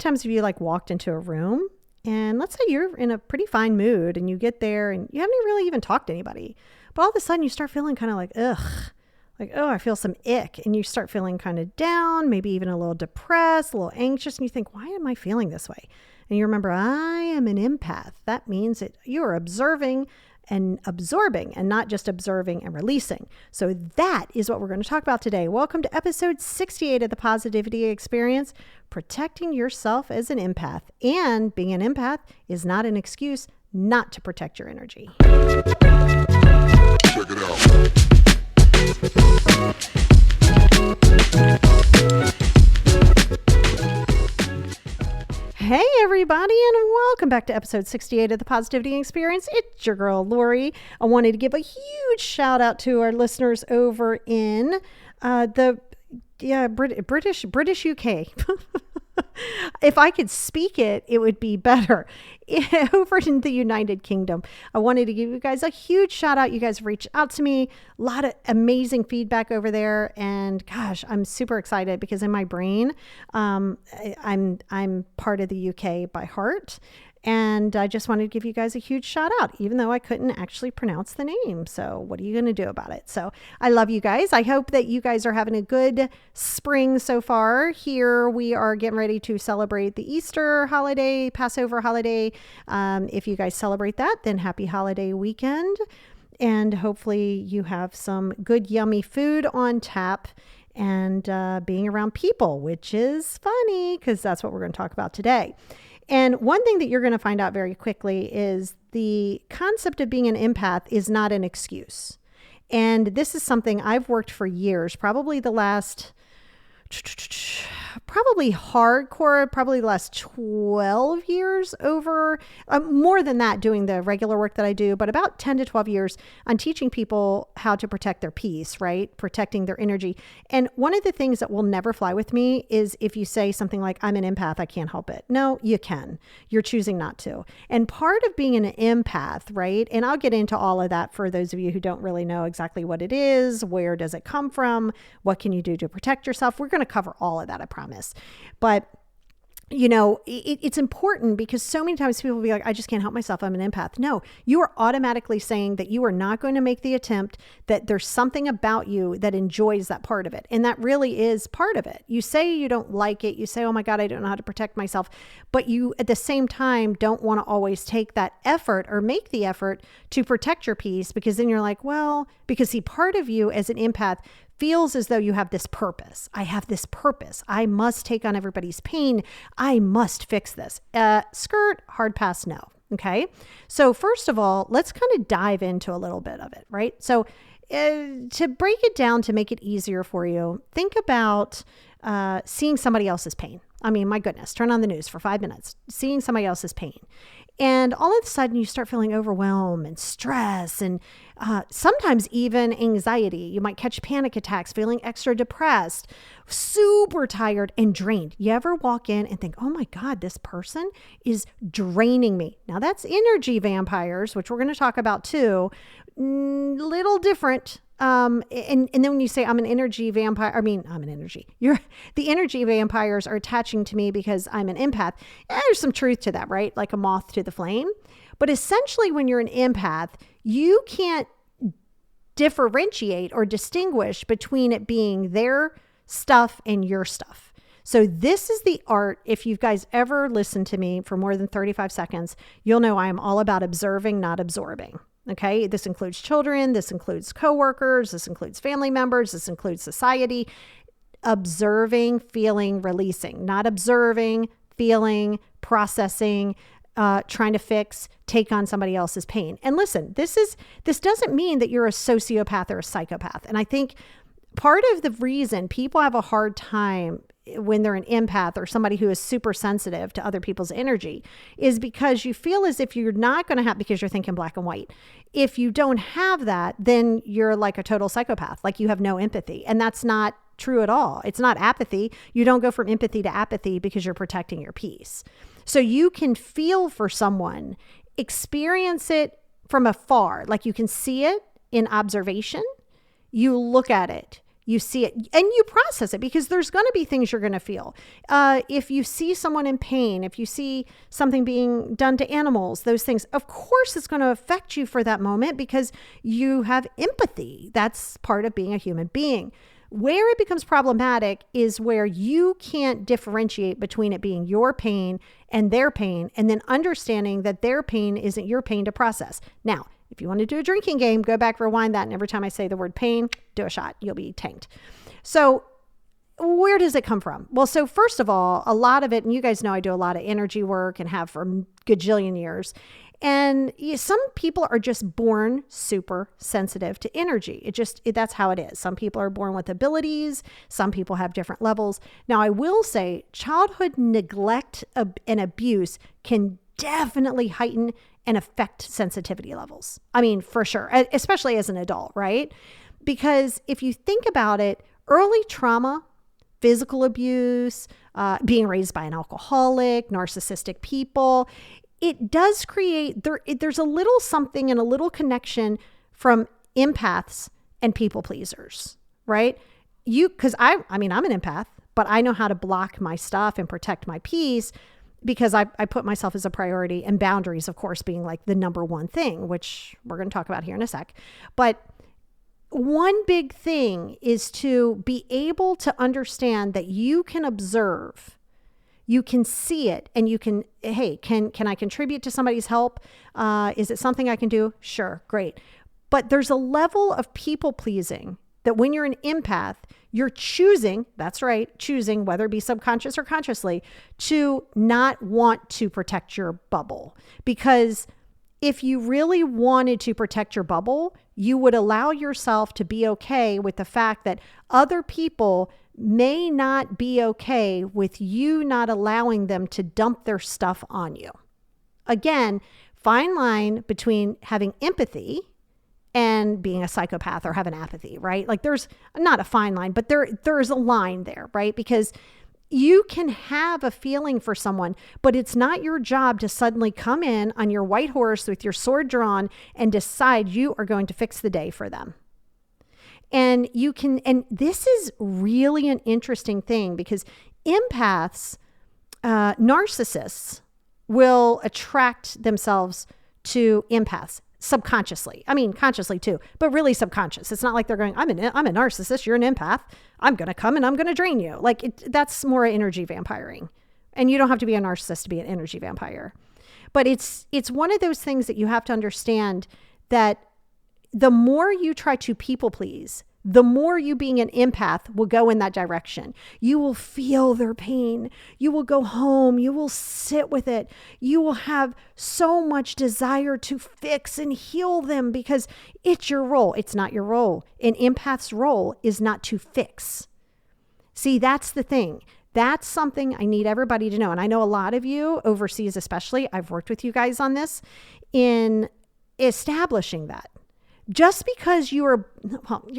times have you like walked into a room and let's say you're in a pretty fine mood and you get there and you haven't really even talked to anybody, but all of a sudden you start feeling kind of like, ugh, like, oh, I feel some ick. And you start feeling kind of down, maybe even a little depressed, a little anxious. And you think, why am I feeling this way? And you remember, I am an empath. That means that you are observing and absorbing and not just observing and releasing. So that is what we're going to talk about today. Welcome to episode 68 of the Positivity Experience, protecting yourself as an empath. And being an empath is not an excuse not to protect your energy. Check it out. Hey everybody, and welcome back to episode 68 of the Positivity Experience. It's your girl Lori. I wanted to give a huge shout out to our listeners over in British UK. If I could speak it, it would be better. Over in the United Kingdom, I wanted to give you guys a huge shout out. You guys have reached out to me, a lot of amazing feedback over there, and gosh, I'm super excited because in my brain, I'm part of the UK by heart. And I just wanted to give you guys a huge shout out, even though I couldn't actually pronounce the name. So what are you going to do about it? So I love you guys. I hope that you guys are having a good spring so far. Here we are getting ready to celebrate the Easter holiday, Passover holiday. If you guys celebrate that, then happy holiday weekend. And hopefully you have some good, yummy food on tap and being around people, which is funny because that's what we're going to talk about today. And one thing that you're going to find out very quickly is the concept of being an empath is not an excuse. And this is something I've worked for years, probably the last 12 years over, more than that doing the regular work that I do, but about 10 to 12 years on teaching people how to protect their peace, right? Protecting their energy. And one of the things that will never fly with me is if you say something like, I'm an empath, I can't help it. No, you can. You're choosing not to. And part of being an empath, right? And I'll get into all of that for those of you who don't really know exactly what it is, where does it come from? What can you do to protect yourself? We're going to cover all of that, I promise. But you know, it's important because so many times people will be like, I just can't help myself. I'm an empath. No, you are automatically saying that you are not going to make the attempt, that there's something about you that enjoys that part of it. And that really is part of it. You say you don't like it. You say, oh my God, I don't know how to protect myself. But you at the same time don't want to always take that effort or make the effort to protect your peace, because then you're like, well, because see, part of you as an empath feels as though you have this purpose. I have this purpose. I must take on everybody's pain. I must fix this. Skirt, hard pass, no. Okay. So first of all, let's kind of dive into a little bit of it, right? So to break it down, to make it easier for you, think about seeing somebody else's pain. I mean, my goodness, turn on the news for 5 minutes, seeing somebody else's pain. And all of a sudden you start feeling overwhelmed and stress and sometimes even anxiety. You might catch panic attacks, feeling extra depressed, super tired and drained. You ever walk in and think, oh my God, this person is draining me. Now that's energy vampires, which we're going to talk about too. Little different. And then when you say I'm an energy vampire, the energy vampires are attaching to me because I'm an empath. There's some truth to that, right? Like a moth to the flame. But essentially when you're an empath, you can't differentiate or distinguish between it being their stuff and your stuff. So this is the art. If you guys ever listened to me for more than 35 seconds, you'll know I am all about observing, not absorbing. Okay. This includes children. This includes coworkers. This includes family members. This includes society. Observing, feeling, releasing, not observing, feeling, processing, trying to fix, take on somebody else's pain. And listen, this doesn't mean that you're a sociopath or a psychopath. And I think part of the reason people have a hard time when they're an empath or somebody who is super sensitive to other people's energy is because you feel as if you're not going to have, because you're thinking black and white. If you don't have that, then you're like a total psychopath, like you have no empathy. And that's not true at all. It's not apathy. You don't go from empathy to apathy because you're protecting your peace. So you can feel for someone, experience it from afar, like you can see it in observation. You look at it. you see it and you process it, because there's going to be things you're going to feel. If you see someone in pain, if you see something being done to animals, those things, of course, it's going to affect you for that moment because you have empathy. That's part of being a human being. Where it becomes problematic is where you can't differentiate between it being your pain and their pain, and then understanding that their pain isn't your pain to process. Now, if you want to do a drinking game, go back, rewind that, and every time I say the word pain, do a shot. You'll be tanked. So where does it come from? Well, so first of all, a lot of it, and you guys know I do a lot of energy work and have for a gajillion years. And some people are just born super sensitive to energy. That's how it is. Some people are born with abilities. Some people have different levels. Now, I will say childhood neglect and abuse can definitely heighten and affect sensitivity levels. I mean, for sure, especially as an adult, right? Because if you think about it, early trauma, physical abuse, being raised by an alcoholic, narcissistic people, it does create, there's a little something and a little connection from empaths and people pleasers, right? Because I'm an empath, but I know how to block my stuff and protect my peace because I put myself as a priority, and boundaries, of course, being like the number one thing, which we're going to talk about here in a sec. But one big thing is to be able to understand that you can observe. You can see it, and you can, hey, can I contribute to somebody's help? Is it something I can do? Sure, great. But there's a level of people pleasing that when you're an empath, you're choosing, that's right, choosing, whether it be subconscious or consciously, to not want to protect your bubble. Because if you really wanted to protect your bubble, you would allow yourself to be okay with the fact that other people may not be okay with you not allowing them to dump their stuff on you. Again, fine line between having empathy and being a psychopath or having apathy, right? Like there's not a fine line, but there's a line there, right? Because you can have a feeling for someone, but it's not your job to suddenly come in on your white horse with your sword drawn and decide you are going to fix the day for them. And this is really an interesting thing because empaths, narcissists will attract themselves to empaths subconsciously. I mean, consciously too, but really subconscious. It's not like they're going, I'm a narcissist, you're an empath. I'm going to come and I'm going to drain you. That's more energy vampiring. And you don't have to be a narcissist to be an energy vampire. But it's one of those things that you have to understand that the more you try to people please, the more you being an empath will go in that direction. You will feel their pain. You will go home. You will sit with it. You will have so much desire to fix and heal them because it's your role. It's not your role. An empath's role is not to fix. See, that's the thing. That's something I need everybody to know. And I know a lot of you overseas, especially, I've worked with you guys on this in establishing that. Just because you're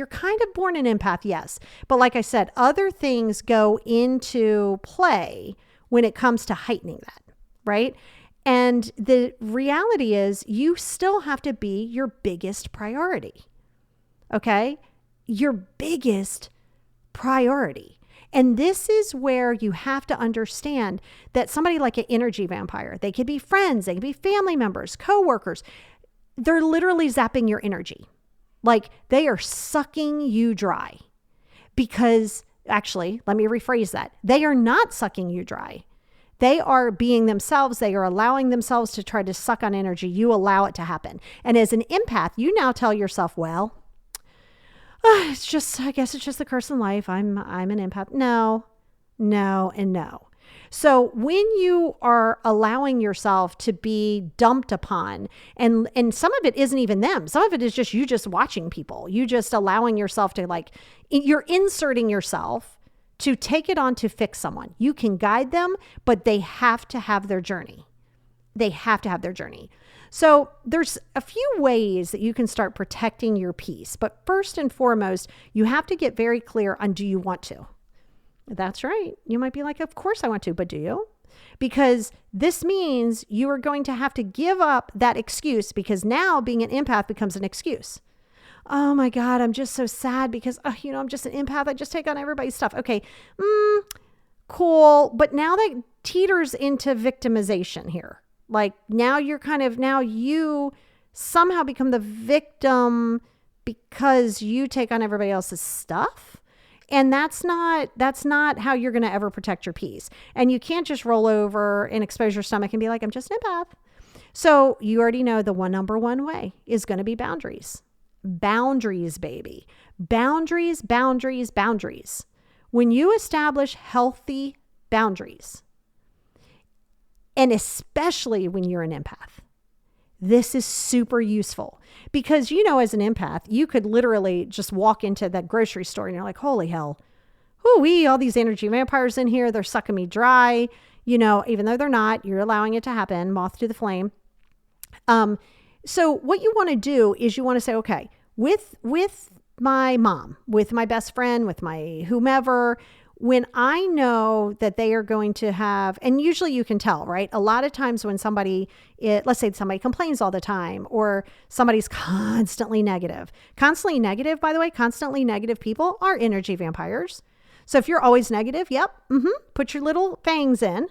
kind of born an empath, yes. But like I said, other things go into play when it comes to heightening that, right? And the reality is you still have to be your biggest priority, okay? Your biggest priority. And this is where you have to understand that somebody like an energy vampire, they could be friends, they could be family members, coworkers. They're literally zapping your energy. Like they are sucking you dry because actually, let me rephrase that. They are not sucking you dry. They are being themselves. They are allowing themselves to try to suck on energy. You allow it to happen. And as an empath, you now tell yourself, well, I guess it's just the curse in life. I'm an empath. No, and no. So when you are allowing yourself to be dumped upon, and some of it isn't even them. Some of it is just you just watching people. You just allowing yourself to you're inserting yourself to take it on to fix someone. You can guide them, but they have to have their journey. So there's a few ways that you can start protecting your peace. But first and foremost, you have to get very clear on, do you want to? That's right. You might be like, of course I want to, but do you? Because this means you are going to have to give up that excuse, because now being an empath becomes an excuse. oh my God, I'm just so sad because, I'm just an empath. I just take on everybody's stuff. Okay. Cool. But now that teeters into victimization here. Like now you somehow become the victim because you take on everybody else's stuff. And that's not how you're going to ever protect your peace. And you can't just roll over and expose your stomach and be like, I'm just an empath. So you already know the number one way is going to be boundaries. Boundaries, baby. Boundaries, boundaries, boundaries. When you establish healthy boundaries, and especially when you're an empath, this is super useful because, as an empath, you could literally just walk into that grocery store and you're like, holy hell, hoo-wee, all these energy vampires in here. They're sucking me dry. Even though they're not, you're allowing it to happen, moth to the flame. So what you want to do is you want to say, okay, with my mom, with my best friend, with my whomever, when I know that they are going to have, and usually you can tell, right? A lot of times when let's say somebody complains all the time or somebody's constantly negative, by the way, constantly negative people are energy vampires. So if you're always negative, put your little fangs in,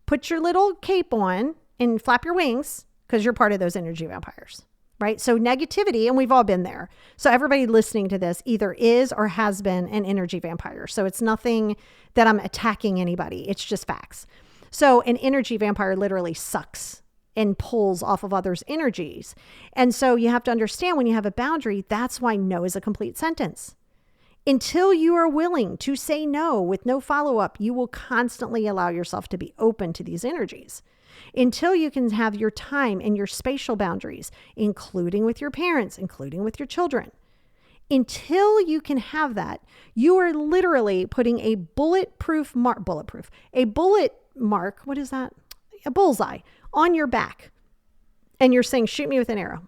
put your little cape on and flap your wings because you're part of those energy vampires. Right? So negativity, and we've all been there. So everybody listening to this either is or has been an energy vampire. So it's nothing that I'm attacking anybody. It's just facts. So an energy vampire literally sucks and pulls off of others' energies. And so you have to understand when you have a boundary, that's why no is a complete sentence. Until you are willing to say no with no follow-up, you will constantly allow yourself to be open to these energies. Until you can have your time and your spatial boundaries, including with your parents, including with your children. Until you can have that, you are literally putting a bullet mark, what is that? A bullseye on your back. And you're saying, shoot me with an arrow.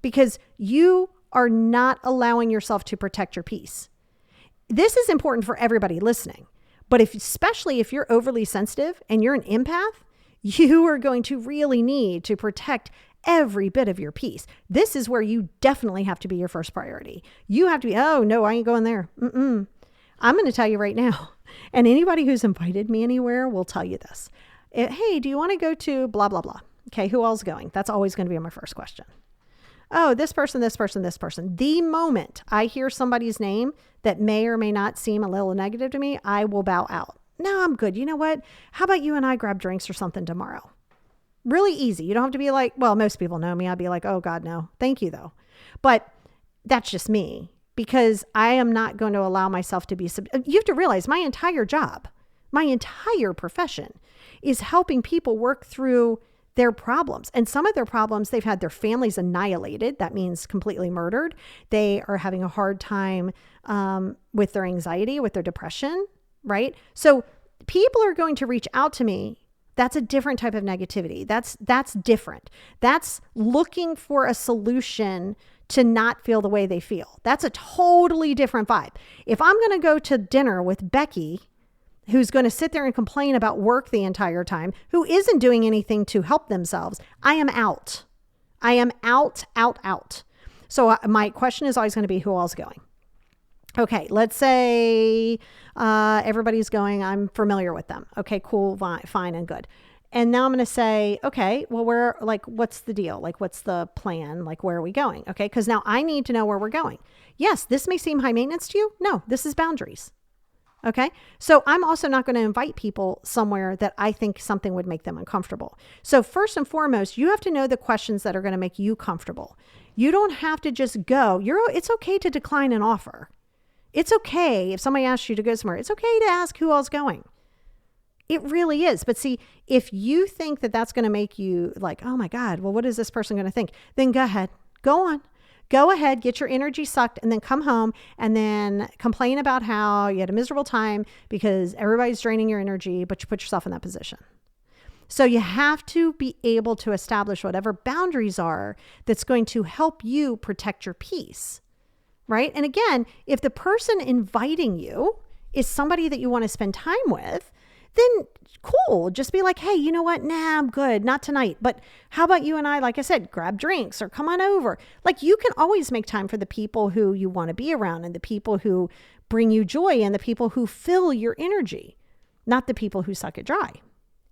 Because you are not allowing yourself to protect your peace. This is important for everybody listening. But especially if you're overly sensitive and you're an empath, you are going to really need to protect every bit of your peace. This is where you definitely have to be your first priority. You have to be, oh no, I ain't going there. I'm going to tell you right now. And anybody who's invited me anywhere will tell you this. Hey, do you want to go to blah, blah, blah? Okay, who else going? That's always going to be my first question. Oh, this person, this person, this person. The moment I hear somebody's name that may or may not seem a little negative to me, I will bow out. No, I'm good. You know what? How about you and I grab drinks or something tomorrow? Really easy. You don't have to be like, well, most people know me. I'd be like, oh God, no. Thank you though. But that's just me because I am not going to allow myself to be, you have to realize my entire job, my entire profession is helping people work through their problems. And some of their problems, they've had their families annihilated. That means completely murdered. They are having a hard time with their anxiety, with their depression, right? So people are going to reach out to me. That's a different type of negativity. That's different. That's looking for a solution to not feel the way they feel. That's a totally different vibe. If I'm going to go to dinner with Becky, who's going to sit there and complain about work the entire time, who isn't doing anything to help themselves, I am out. I am out. So my question is always going to be, who else is going? Okay, let's say everybody's going, I'm familiar with them. Okay, cool, fine and good. And now I'm going to say, okay, well, what's the deal? Like, what's the plan? Like, where are we going? Okay, because now I need to know where we're going. Yes, this may seem high maintenance to you. No, this is boundaries. Okay, so I'm also not going to invite people somewhere that I think something would make them uncomfortable. So first and foremost, you have to know the questions that are going to make you comfortable. You don't have to just go. It's okay to decline an offer. It's okay if somebody asks you to go somewhere. It's okay to ask who else is going. It really is. But see, if you think that that's going to make you like, oh my God, well, what is this person going to think? Then go ahead, go on. Go ahead, get your energy sucked, and then come home and then complain about how you had a miserable time because everybody's draining your energy, but you put yourself in that position. So you have to be able to establish whatever boundaries are that's going to help you protect your peace, right? And again, if the person inviting you is somebody that you want to spend time with, then cool. Just be like, hey, you know what? Nah, I'm good. Not tonight. But how about you and I, like I said, grab drinks or come on over. Like, you can always make time for the people who you want to be around and the people who bring you joy and the people who fill your energy, not the people who suck it dry.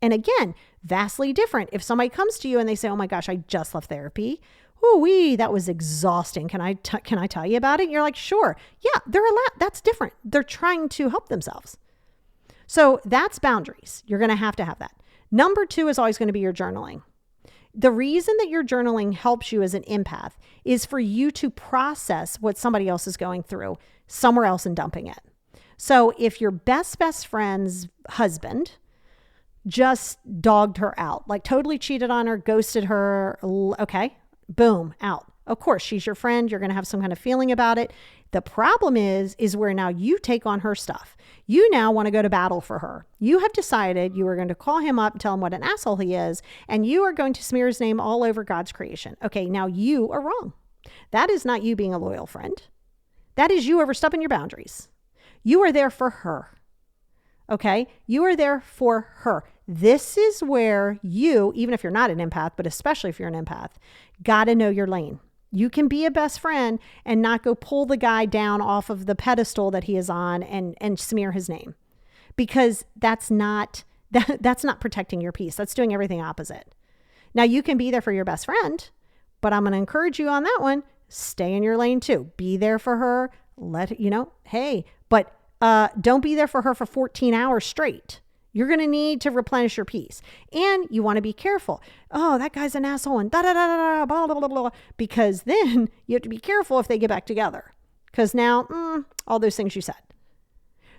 And again, vastly different. If somebody comes to you and they say, oh my gosh, I just left therapy. Ooh-wee, that was exhausting. Can I tell you about it? You're like, sure. Yeah, that's different. They're trying to help themselves. So that's boundaries. You're going to have that. Number 2 is always going to be your journaling. The reason that your journaling helps you as an empath is for you to process what somebody else is going through somewhere else and dumping it. So if your best friend's husband just dogged her out, like totally cheated on her, ghosted her, okay, boom, out. Of course, she's your friend. You're going to have some kind of feeling about it. The problem is where now you take on her stuff. You now want to go to battle for her. You have decided you are going to call him up and tell him what an asshole he is, and you are going to smear his name all over God's creation. Okay, now you are wrong. That is not you being a loyal friend. That is you overstepping your boundaries. You are there for her. Okay? You are there for her. This is where you, even if you're not an empath, but especially if you're an empath, got to know your lane. You can be a best friend and not go pull the guy down off of the pedestal that he is on and smear his name, because that's not protecting your peace. That's doing everything opposite. Now, you can be there for your best friend, but I'm going to encourage you on that one. Stay in your lane too. Be there for her. Hey, but don't be there for her for 14 hours straight. You're going to need to replenish your peace. And you want to be careful. Oh, that guy's an asshole and da-da-da-da-da, blah, blah, blah, blah. Because then you have to be careful if they get back together. Because now, all those things you said.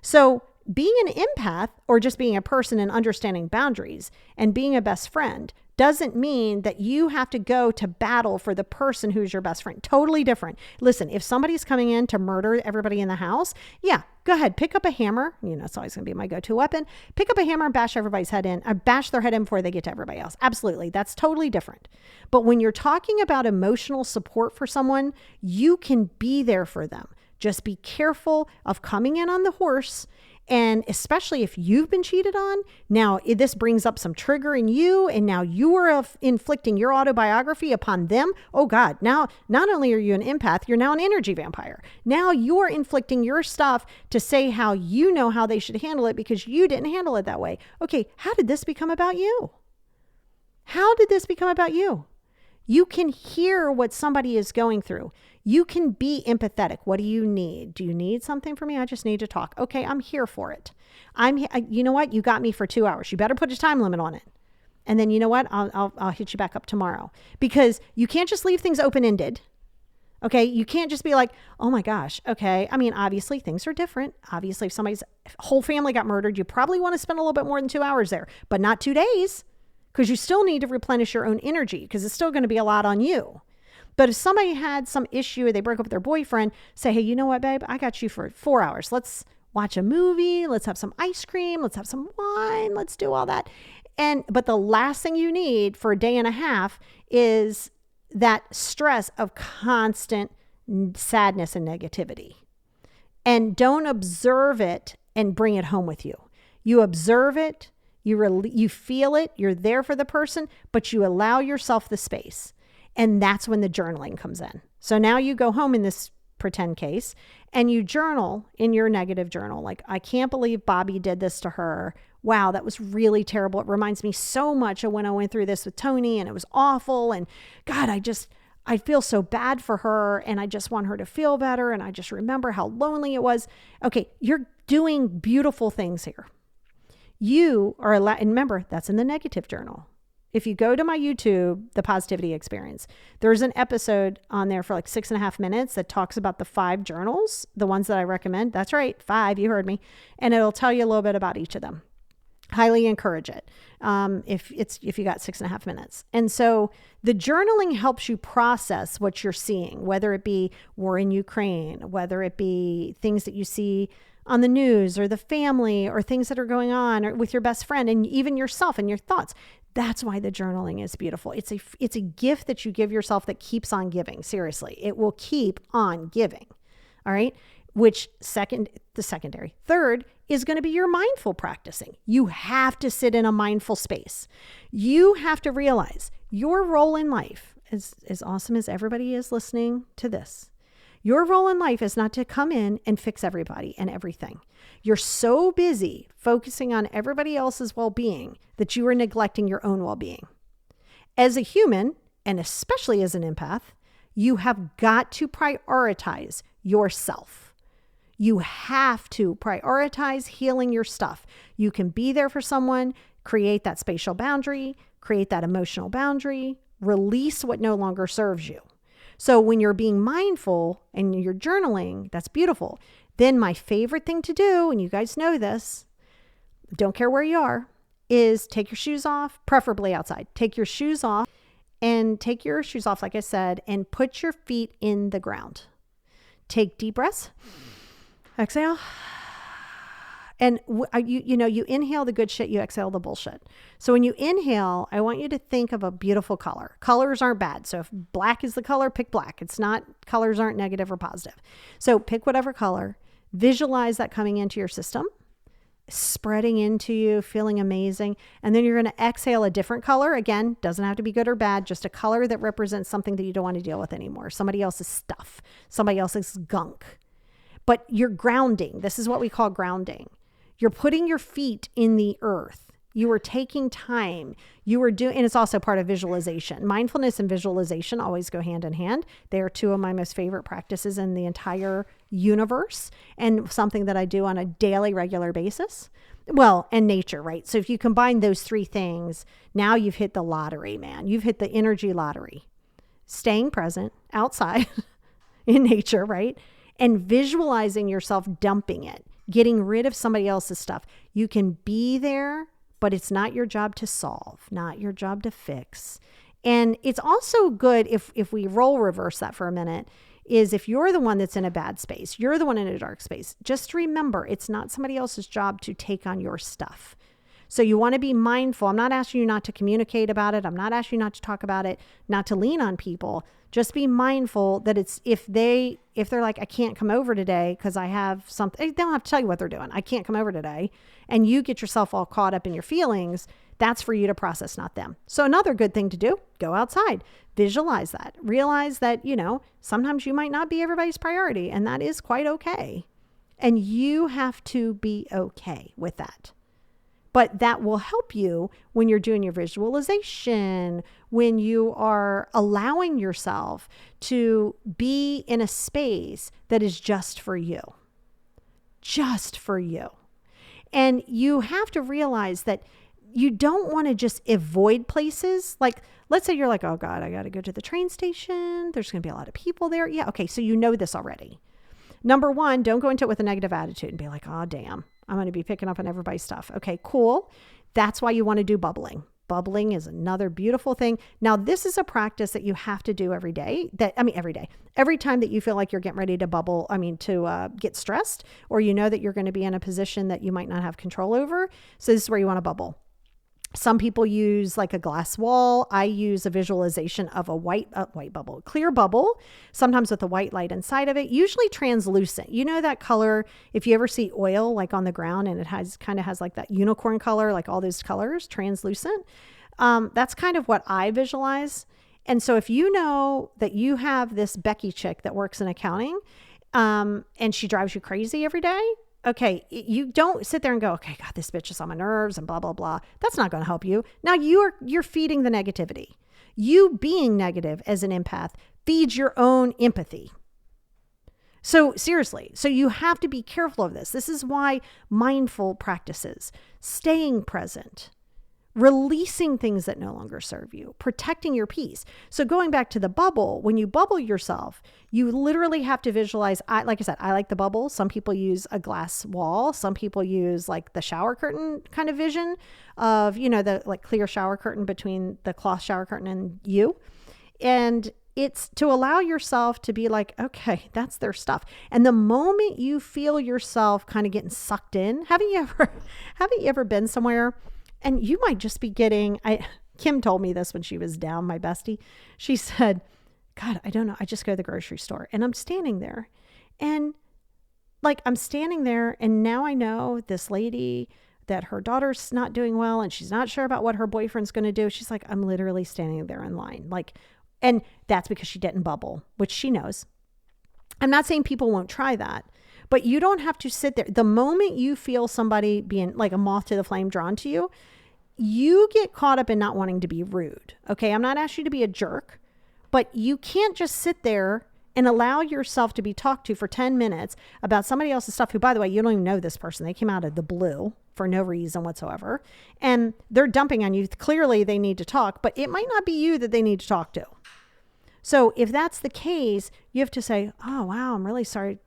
So being an empath or just being a person and understanding boundaries and being a best friend doesn't mean that you have to go to battle for the person who's your best friend. Totally different. Listen, if somebody's coming in to murder everybody in the house, yeah, go ahead, pick up a hammer. It's always going to be my go-to weapon. Pick up a hammer and bash everybody's head in, bash their head in before they get to everybody else. Absolutely. That's totally different. But when you're talking about emotional support for someone, you can be there for them. Just be careful of coming in on the horse. And especially if you've been cheated on, now this brings up some trigger in you, and now you are inflicting your autobiography upon them. Oh God, now not only are you an empath, you're now an energy vampire. Now you're inflicting your stuff to say how you know how they should handle it because you didn't handle it that way. Okay, how did this become about you? How did this become about you? You can hear what somebody is going through. You can be empathetic. What do you need? Do you need something from me? I just need to talk. Okay, I'm here for it. You know what? You got me for 2 hours. You better put a time limit on it. And then you know what? I'll hit you back up tomorrow, because you can't just leave things open-ended. Okay, you can't just be like, oh my gosh, okay. I mean, obviously things are different. Obviously, if somebody's whole family got murdered, you probably want to spend a little bit more than 2 hours there, but not 2 days, because you still need to replenish your own energy, because it's still going to be a lot on you. But if somebody had some issue, they broke up with their boyfriend, say, hey, you know what, babe? I got you for 4 hours. Let's watch a movie. Let's have some ice cream. Let's have some wine. Let's do all that. But the last thing you need for a day and a half is that stress of constant sadness and negativity. And don't observe it and bring it home with you. You observe it. You feel it. You're there for the person, but you allow yourself the space. And that's when the journaling comes in. So now you go home in this pretend case and you journal in your negative journal. Like, I can't believe Bobby did this to her. Wow, that was really terrible. It reminds me so much of when I went through this with Tony, and it was awful. And God, I feel so bad for her, and I just want her to feel better. And I just remember how lonely it was. Okay, you're doing beautiful things here. You are allowed, and remember, that's in the negative journal. If you go to my YouTube, The Positivity Experience, there's an episode on there for like 6.5 minutes that talks about the 5 journals, the ones that I recommend. That's right, 5, you heard me. And it'll tell you a little bit about each of them. Highly encourage it if you got 6.5 minutes. And so the journaling helps you process what you're seeing, whether it be war in Ukraine, whether it be things that you see on the news or the family, or things that are going on or with your best friend, and even yourself and your thoughts. That's why the journaling is beautiful. It's a gift that you give yourself that keeps on giving. Seriously, it will keep on giving. All right. Which third is going to be your mindful practicing. You have to sit in a mindful space. You have to realize your role in life, as awesome as everybody is listening to this, your role in life is not to come in and fix everybody and everything. You're so busy focusing on everybody else's well-being that you are neglecting your own well-being. As a human, and especially as an empath, you have got to prioritize yourself. You have to prioritize healing your stuff. You can be there for someone, create that spatial boundary, create that emotional boundary, release what no longer serves you. So when you're being mindful and you're journaling, that's beautiful. Then my favorite thing to do, and you guys know this, don't care where you are, is take your shoes off, preferably outside. Take your shoes off like I said, and put your feet in the ground. Take deep breaths, exhale. And you inhale the good shit, you exhale the bullshit. So when you inhale, I want you to think of a beautiful color. Colors aren't bad. So if black is the color, pick black. Colors aren't negative or positive. So pick whatever color, visualize that coming into your system, spreading into you, feeling amazing. And then you're going to exhale a different color. Again, doesn't have to be good or bad, just a color that represents something that you don't want to deal with anymore. Somebody else's stuff, somebody else's gunk. But you're grounding. This is what we call grounding. You're putting your feet in the earth. You are taking time. And it's also part of visualization. Mindfulness and visualization always go hand in hand. They are two of my most favorite practices in the entire universe, and something that I do on a daily, regular basis. Well, and nature, right? So if you combine those three things, now you've hit the lottery, man. You've hit the energy lottery. Staying present outside in nature, right? And visualizing yourself dumping it, getting rid of somebody else's stuff. You can be there, but it's not your job to solve, not your job to fix. And it's also good if we role reverse that for a minute, is if you're the one that's in a bad space, you're the one in a dark space, just remember it's not somebody else's job to take on your stuff. So you want to be mindful. I'm not asking you not to communicate about it. I'm not asking you not to talk about it, not to lean on people. Just be mindful that it's if they're like, I can't come over today because I have something, they don't have to tell you what they're doing. I can't come over today. And you get yourself all caught up in your feelings. That's for you to process, not them. So another good thing to do, go outside, visualize that, realize that, sometimes you might not be everybody's priority, and that is quite okay. And you have to be okay with that. But that will help you when you're doing your visualization, when you are allowing yourself to be in a space that is just for you. Just for you. And you have to realize that you don't want to just avoid places. Like, let's say you're like, oh God, I got to go to the train station. There's going to be a lot of people there. Yeah. Okay. So you know this already. Number one, don't go into it with a negative attitude and be like, oh, damn, I'm going to be picking up on everybody's stuff. Okay, cool. That's why you want to do bubbling. Bubbling is another beautiful thing. Now, this is a practice that you have to do every day. Every day. Every time that you feel like you're getting ready to get stressed, or you know that you're going to be in a position that you might not have control over. So this is where you want to bubble. Some people use like a glass wall. I use a visualization of a clear bubble, sometimes with a white light inside of it, usually translucent. You know that color, if you ever see oil like on the ground and it kind of has like that unicorn color, like all those colors, translucent. That's kind of what I visualize. And so if you know that you have this Becky chick that works in accounting, and she drives you crazy every day, okay, you don't sit there and go, okay, God, this bitch is on my nerves and blah, blah, blah. That's not going to help you. Now you're feeding the negativity. You being negative as an empath feeds your own empathy. So seriously, so you have to be careful of this. This is why mindful practices, staying present, releasing things that no longer serve you, protecting your peace. So going back to the bubble, when you bubble yourself, you literally have to visualize. Like I said, I like the bubble. Some people use a glass wall. Some people use like the shower curtain kind of vision of, the like clear shower curtain between the cloth shower curtain and you. And it's to allow yourself to be like, okay, that's their stuff. And the moment you feel yourself kind of getting sucked in, haven't you ever been somewhere? And you might just be Kim told me this when she was down, my bestie. She said, God, I don't know. I just go to the grocery store and I'm standing there and like I'm standing there and now I know this lady that her daughter's not doing well and she's not sure about what her boyfriend's going to do. She's like, I'm literally standing there in line. Like, and that's because she didn't bubble, which she knows. I'm not saying people won't try that, but you don't have to sit there. The moment you feel somebody being like a moth to the flame drawn to you, you get caught up in not wanting to be rude. Okay. I'm not asking you to be a jerk, but you can't just sit there and allow yourself to be talked to for 10 minutes about somebody else's stuff who, by the way, you don't even know this person. They came out of the blue for no reason whatsoever. And they're dumping on you. Clearly they need to talk, but it might not be you that they need to talk to. So if that's the case, you have to say, oh, wow, I'm really sorry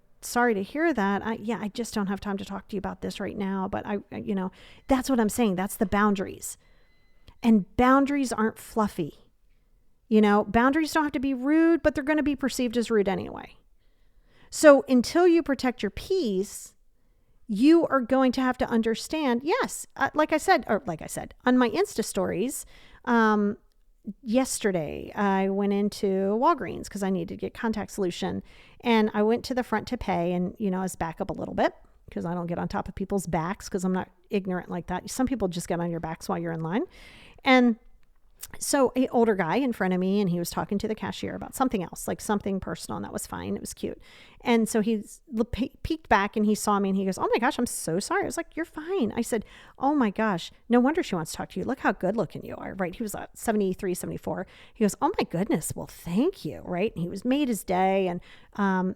to hear that. I just don't have time to talk to you about this right now. But that's what I'm saying. That's the boundaries. And boundaries aren't fluffy. Boundaries don't have to be rude, but they're going to be perceived as rude anyway. So until you protect your peace, you are going to have to understand, yes, like I said, on my Insta stories, yesterday, I went into Walgreens because I needed to get contact solution. And I went to the front to pay and, I was back up a little bit because I don't get on top of people's backs because I'm not ignorant like that. Some people just get on your backs while you're in line. And so an older guy in front of me, and he was talking to the cashier about something else, like something personal, and that was fine. It was cute. And so he peeked back and he saw me and he goes, oh my gosh, I'm so sorry. I was like, you're fine. I said, oh my gosh, no wonder she wants to talk to you. Look how good looking you are, right? He was 73, 74. He goes, oh my goodness, well, thank you, right? And he was made his day. And I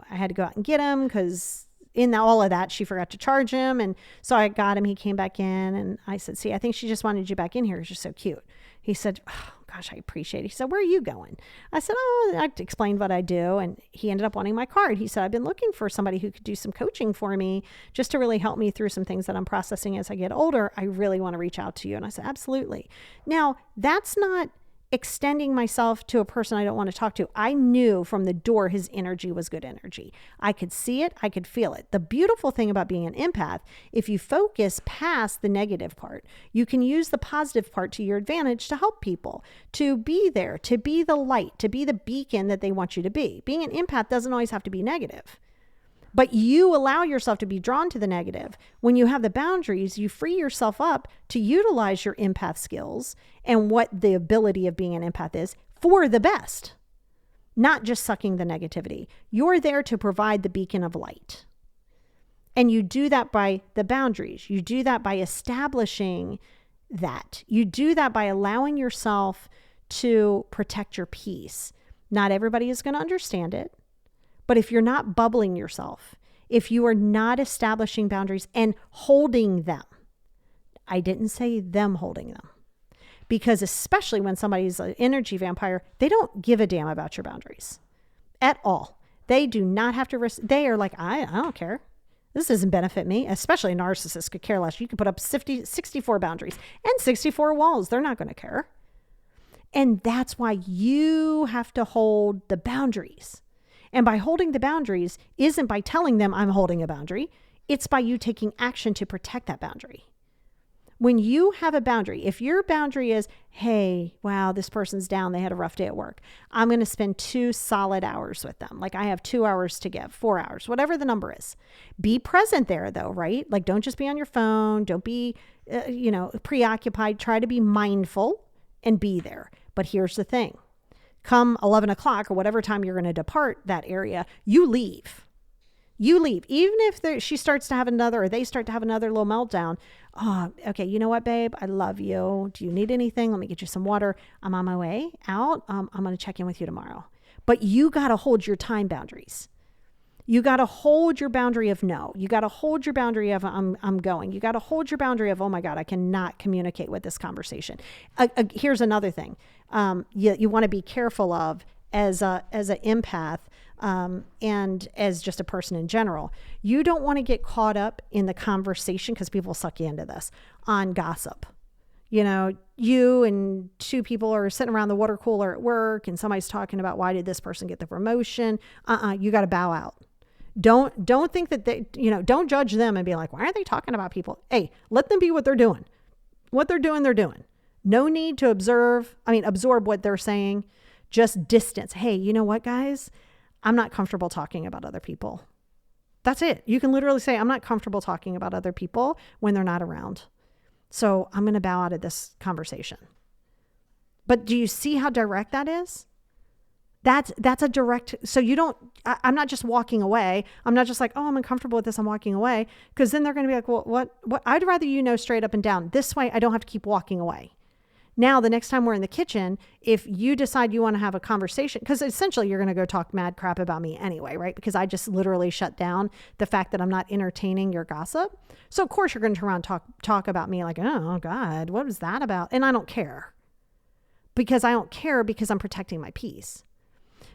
had to go out and get him because in all of that, she forgot to charge him. And so I got him, he came back in and I said, see, I think she just wanted you back in here because you're so cute. He said, oh gosh, I appreciate it. He said, where are you going? I said, I explained what I do. And he ended up wanting my card. He said, I've been looking for somebody who could do some coaching for me just to really help me through some things that I'm processing as I get older. I really want to reach out to you. And I said, absolutely. Now, that's not extending myself to a person I don't want to talk to. I knew from the door his energy was good energy. I could see it. I could feel it. The beautiful thing about being an empath, if you focus past the negative part, you can use the positive part to your advantage to help people, to be there, to be the light, to be the beacon that they want you to be. Being an empath doesn't always have to be negative. But you allow yourself to be drawn to the negative. When you have the boundaries, you free yourself up to utilize your empath skills and what the ability of being an empath is for the best, not just sucking the negativity. You're there to provide the beacon of light. And you do that by the boundaries. You do that by establishing that. You do that by allowing yourself to protect your peace. Not everybody is going to understand it. But if you're not bubbling yourself, if you are not establishing boundaries and holding them, I didn't say them holding them, because especially when somebody's an energy vampire, they don't give a damn about your boundaries at all. They do not have to they are like, I don't care. This doesn't benefit me. Especially a narcissist could care less. You could put up 64 boundaries and 64 walls. They're not going to care. And that's why you have to hold the boundaries. And by holding the boundaries isn't by telling them I'm holding a boundary. It's by you taking action to protect that boundary. When you have a boundary, if your boundary is, hey, wow, this person's down, they had a rough day at work, I'm going to spend 2 solid hours with them. Like I have 2 hours to give, 4 hours, whatever the number is. Be present there though, right? Like don't just be on your phone. Don't be, preoccupied. Try to be mindful and be there. But here's the thing. Come 11 o'clock or whatever time you're going to depart that area, you leave. You leave. Even if she starts to have another, or they start to have another little meltdown. Oh, okay. You know what, babe? I love you. Do you need anything? Let me get you some water. I'm on my way out. I'm going to check in with you tomorrow. But you got to hold your time boundaries. You got to hold your boundary of no. You got to hold your boundary of I'm going. You got to hold your boundary of, oh my God, I cannot communicate with this conversation. Here's another thing. You want to be careful of as an empath and as just a person in general. You don't want to get caught up in the conversation, because people suck you into this, on gossip. You and 2 people are sitting around the water cooler at work and somebody's talking about why did this person get the promotion? You got to bow out. Don't think that they, don't judge them and be like, why aren't they talking about people? Hey, let them be what they're doing. What they're doing, they're doing. No need to absorb what they're saying. Just distance. Hey, you know what, guys? I'm not comfortable talking about other people. That's it. You can literally say, I'm not comfortable talking about other people when they're not around. So I'm going to bow out of this conversation. But do you see how direct that is? That's a direct, so you don't, I'm not just walking away. I'm not just like, oh, I'm uncomfortable with this, I'm walking away. Because then they're going to be like, well, what? I'd rather you know straight up and down. This way I don't have to keep walking away. Now, the next time we're in the kitchen, if you decide you want to have a conversation, because essentially you're going to go talk mad crap about me anyway, right? Because I just literally shut down the fact that I'm not entertaining your gossip. So of course you're going to turn around and talk about me like, oh God, what was that about? And I don't care. Because I don't care because I'm protecting my peace.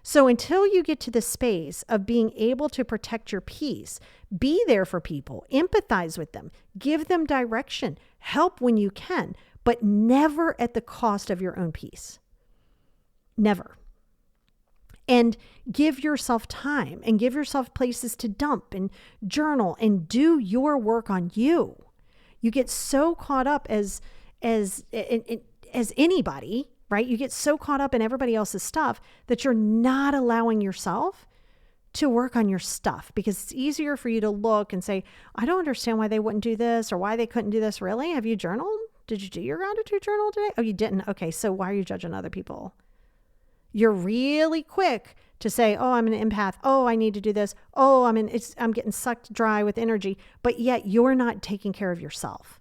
So until you get to the space of being able to protect your peace, be there for people, empathize with them, give them direction, help when you can, but never at the cost of your own peace. Never. And give yourself time and give yourself places to dump and journal and do your work on you. You get so caught up as anybody, right? You get so caught up in everybody else's stuff that you're not allowing yourself to work on your stuff, because it's easier for you to look and say, I don't understand why they wouldn't do this or why they couldn't do this. Really? Have you journaled? Did you do your gratitude journal today? Oh, you didn't. Okay. So why are you judging other people? You're really quick to say, oh, I'm an empath. Oh, I need to do this. Oh, I'm getting sucked dry with energy, but yet you're not taking care of yourself.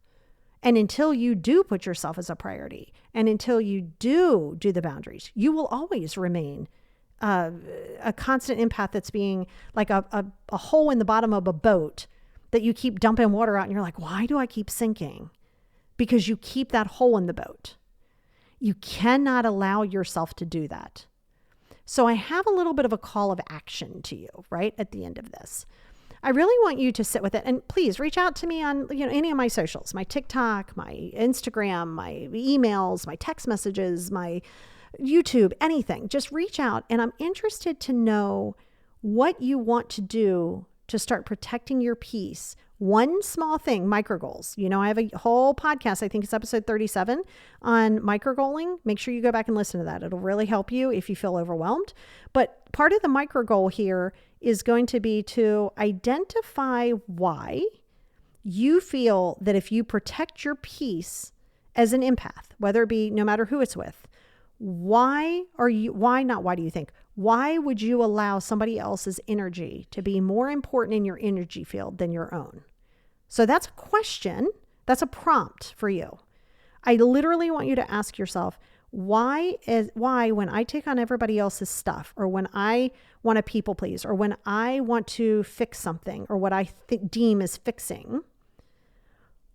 And until you do put yourself as a priority, and until you do the boundaries, you will always remain a constant empath that's being like a hole in the bottom of a boat that you keep dumping water out and you're like, why do I keep sinking? Because you keep that hole in the boat. You cannot allow yourself to do that. So I have a little bit of a call of action to you right at the end of this. I really want you to sit with it, and please reach out to me on any of my socials, my TikTok, my Instagram, my emails, my text messages, my YouTube, anything. Just reach out, and I'm interested to know what you want to do to start protecting your peace. One small thing, micro goals. I have a whole podcast, I think it's episode 37 on micro goaling. Make sure you go back and listen to that. It'll really help you if you feel overwhelmed. But part of the micro goal here is going to be to identify why you feel that if you protect your peace as an empath, whether it be no matter who it's with, why do you think? Why would you allow somebody else's energy to be more important in your energy field than your own? So that's a question. That's a prompt for you. I literally want you to ask yourself, why when I take on everybody else's stuff, or when I want to people please, or when I want to fix something, or what I deem as fixing,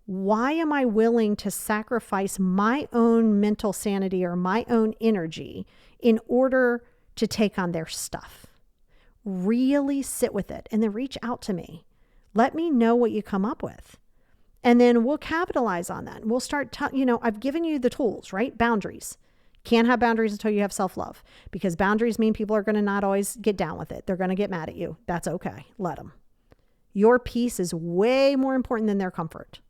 why am I willing to sacrifice my own mental sanity or my own energy in order to take on their stuff? Really sit with it and then reach out to me. Let me know what you come up with. And then we'll capitalize on that. And we'll start, I've given you the tools, right? Boundaries. Can't have boundaries until you have self-love, because boundaries mean people are going to not always get down with it. They're going to get mad at you. That's okay. Let them. Your peace is way more important than their comfort.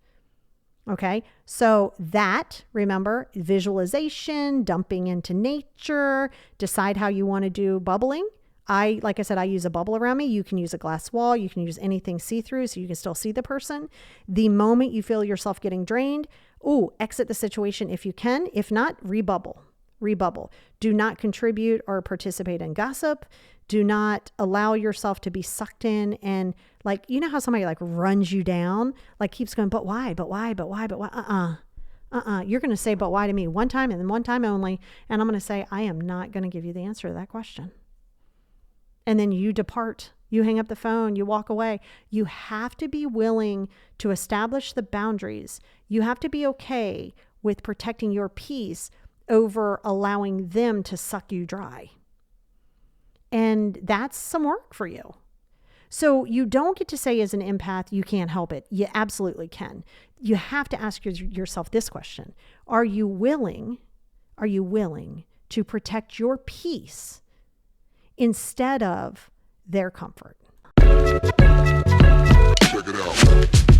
Okay. So that, remember, visualization, dumping into nature, decide how you want to do bubbling. Like I said, I use a bubble around me. You can use a glass wall. You can use anything see-through so you can still see the person. The moment you feel yourself getting drained, exit the situation if you can. If not, rebubble. Do not contribute or participate in gossip. Do not allow yourself to be sucked in and how somebody runs you down, keeps going, but why? You're going to say, but why to me one time and then one time only. And I'm going to say, I am not going to give you the answer to that question. And then you depart, you hang up the phone, you walk away. You have to be willing to establish the boundaries. You have to be okay with protecting your peace over allowing them to suck you dry. And that's some work for you. So you don't get to say as an empath, you can't help it. You absolutely can. You have to ask yourself this question. Are you willing to protect your peace instead of their comfort? Check it out.